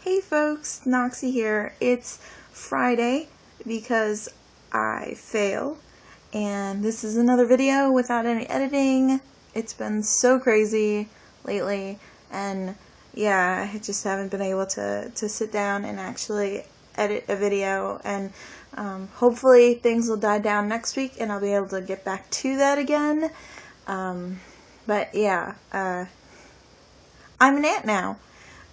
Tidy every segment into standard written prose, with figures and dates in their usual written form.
Hey folks, Noxy here. It's Friday because I fail, and this is another video without any editing. It's been so crazy lately, and yeah, I just haven't been able to sit down and actually edit a video, and hopefully things will die down next week and I'll be able to get back to that again. But yeah, I'm an aunt now.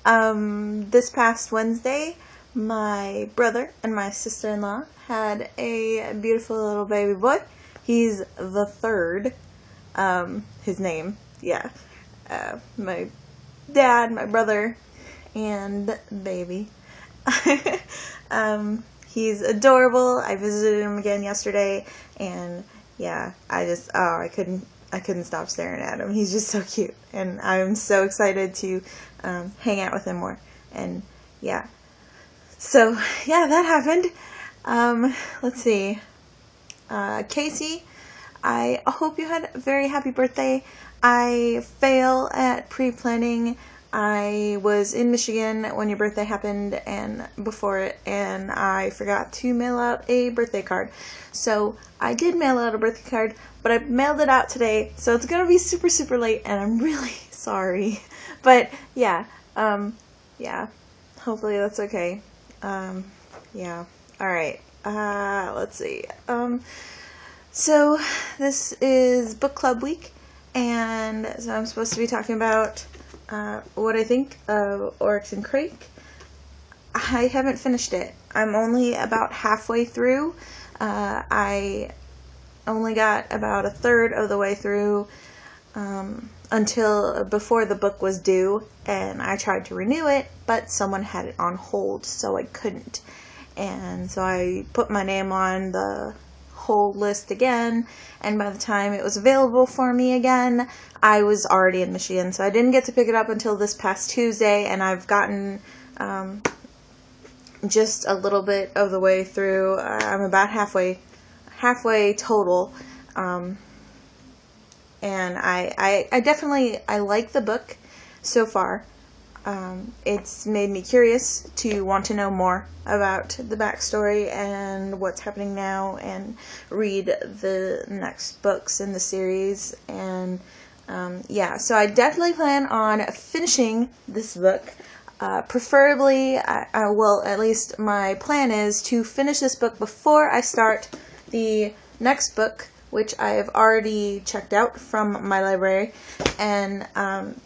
This past Wednesday, my brother and my sister-in-law had a beautiful little baby boy. He's the third, his name, yeah. My dad, my brother, and baby. He's adorable. I visited him again yesterday, and yeah, I couldn't stop staring at him. He's just so cute, and I'm so excited to hang out with him more. And yeah, so yeah, that happened. Let's see. Casey, I hope you had a very happy birthday. I fail at pre-planning. I was in Michigan when your birthday happened and before it, and I forgot to mail out a birthday card. So I did mail out a birthday card, but I mailed it out today, so it's gonna be super, super late, and I'm really sorry. But yeah, yeah, hopefully that's okay. Yeah, alright, let's see. So this is book club week, and so I'm supposed to be talking about what I think of Oryx and Crake. I haven't finished it. I'm only about halfway through. I only got about a third of the way through until before the book was due, and I tried to renew it, but someone had it on hold, so I couldn't. And so I put my name on the hold list again, and by the time it was available for me again, I was already in Michigan, so I didn't get to pick it up until this past Tuesday, and I've gotten just a little bit of the way through. I'm about halfway total, and I definitely like the book so far. It's made me curious to want to know more about the backstory and what's happening now, and read the next books in the series. And yeah, so I definitely plan on finishing this book. Preferably, well, at least my plan is to finish this book before I start the next book, which I have already checked out from my library. And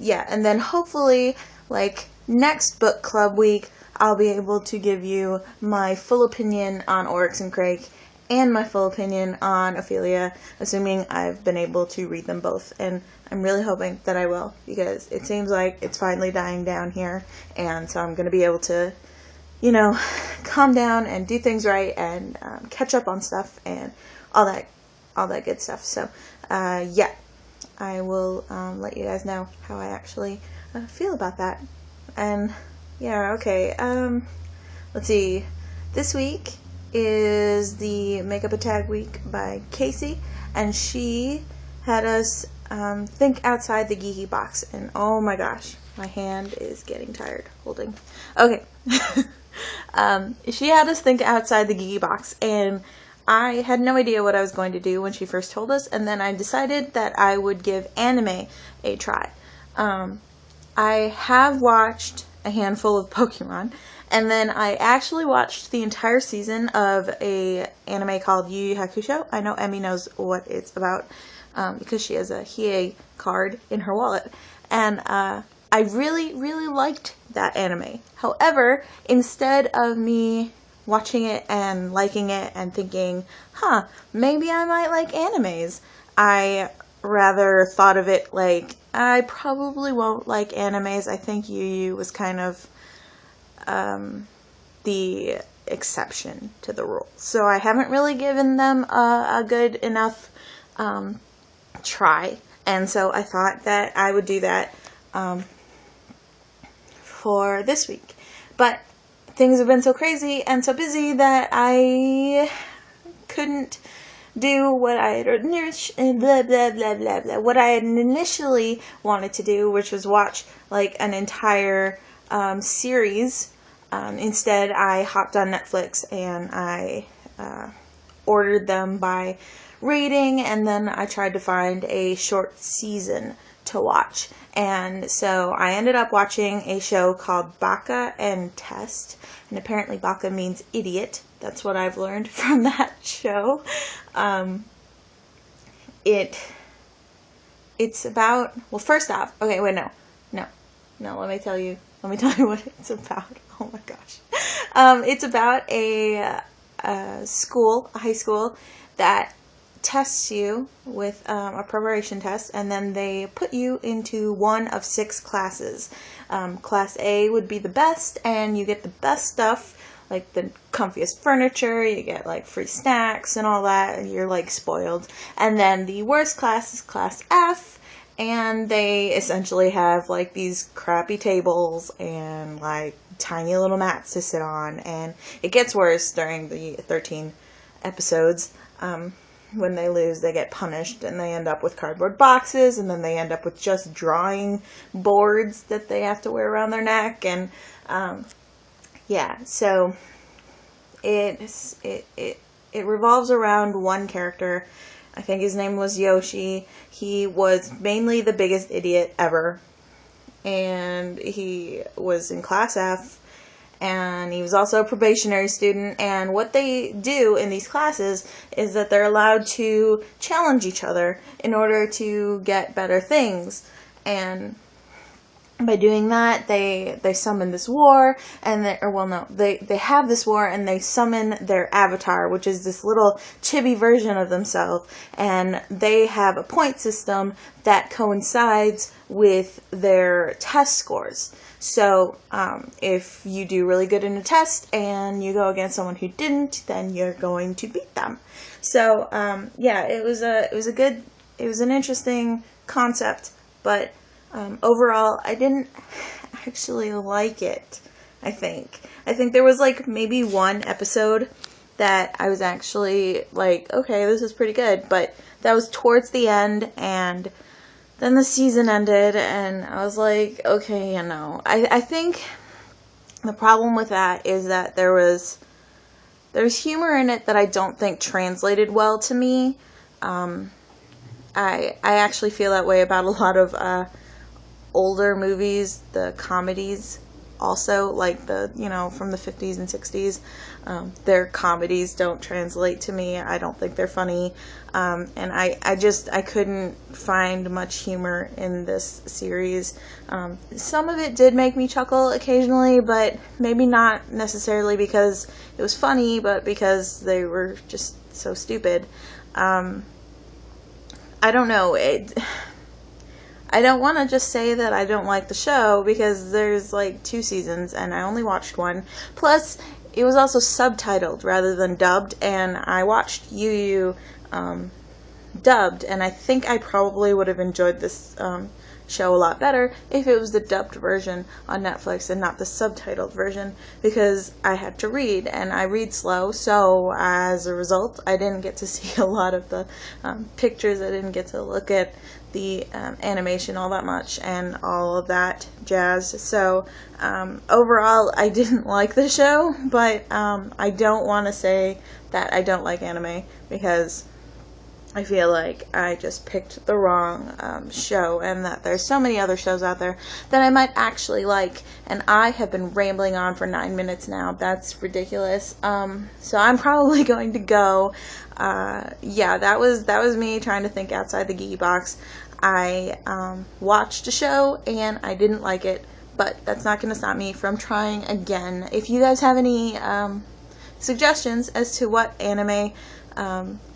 yeah, and then hopefully, like, next book club week, I'll be able to give you my full opinion on Oryx and Crake and my full opinion on Ophelia, assuming I've been able to read them both. And I'm really hoping that I will, because it seems like it's finally dying down here, and so I'm going to be able to, you know, calm down and do things right, and catch up on stuff and all that good stuff. So yeah, I will let you guys know how I actually feel about that. And yeah, okay, let's see. This week is the Makeup a Tag week by Casey, and she had us think outside the geeky box. And oh my gosh, my hand is getting tired holding. Okay. She had us think outside the geeky box, and I had no idea what I was going to do when she first told us, and then I decided that I would give anime a try. I have watched a handful of Pokemon, and then I actually watched the entire season of a anime called Yu Yu Hakusho. I know Emmy knows what it's about, because she has a Hiei card in her wallet, and I really, really liked that anime. However, instead of me watching it and liking it and thinking, maybe I might like animes, I rather thought of it like, I probably won't like animes. I think Yu Yu was kind of the exception to the rule. So I haven't really given them a good enough try. And so I thought that I would do that for this week. But things have been so crazy and so busy that I couldn't do what I had what I had initially wanted to do, which was watch like an entire series Instead, I hopped on Netflix and I ordered them by rating, and then I tried to find a short season to watch. And so I ended up watching a show called Baka and Test, and apparently Baka means idiot. That's what I've learned from that show. It's about, well, first off, okay, wait, no, let me tell you what it's about. Oh my gosh. It's about a high school that tests you with a preparation test, and then they put you into one of 6 classes. Class A would be the best, and you get the best stuff, like the comfiest furniture, you get like free snacks and all that, and you're like spoiled. And then the worst class is Class F, and they essentially have like these crappy tables and like tiny little mats to sit on, and it gets worse during the 13 episodes. When they lose, they get punished, and they end up with cardboard boxes, and then they end up with just drawing boards that they have to wear around their neck, and yeah, so it revolves around one character. I think his name was Yoshi. He was mainly the biggest idiot ever, and he was in Class F, and he was also a probationary student. And what they do in these classes is that they're allowed to challenge each other in order to get better things. And by doing that, they summon this war, and they have this war, and they summon their avatar, which is this little chibi version of themselves, and they have a point system that coincides with their test scores. So if you do really good in a test and you go against someone who didn't, then you're going to beat them. So yeah, it was an interesting concept, but overall, I didn't actually like it. I think there was like maybe one episode that I was actually like, okay, this is pretty good, but that was towards the end, and then the season ended, and I was like, okay, you know. I think the problem with that is that there's humor in it that I don't think translated well to me. I actually feel that way about a lot of older movies, the comedies also, like from the 50s and 60s. Their comedies don't translate to me. I don't think they're funny. And I couldn't find much humor in this series. Some of it did make me chuckle occasionally, but maybe not necessarily because it was funny, but because they were just so stupid. I don't know. I don't want to just say that I don't like the show, because there's like 2 seasons and I only watched 1. Plus, it was also subtitled rather than dubbed, and I watched Yu Yu dubbed, and I think I probably would have enjoyed this show a lot better if it was the dubbed version on Netflix and not the subtitled version, because I had to read, and I read slow, so as a result I didn't get to see a lot of the pictures. I didn't get to look at the animation all that much and all of that jazz. So overall, I didn't like the show, but I don't want to say that I don't like anime, because I feel like I just picked the wrong show, and that there's so many other shows out there that I might actually like, and I have been rambling on for 9 minutes now. That's ridiculous. So I'm probably going to go. Yeah, that was me trying to think outside the geeky box. I watched a show and I didn't like it, but that's not going to stop me from trying again. If you guys have any suggestions as to what anime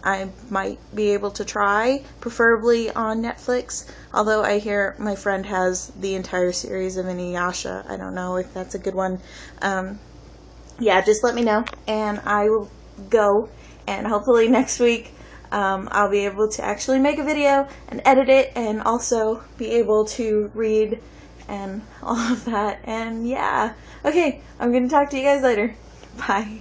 I might be able to try, preferably on Netflix, although I hear my friend has the entire series of Inuyasha. I don't know if that's a good one. Yeah, just let me know, and I will go, and hopefully next week I'll be able to actually make a video and edit it, and also be able to read and all of that. And yeah, okay, I'm gonna talk to you guys later. Bye.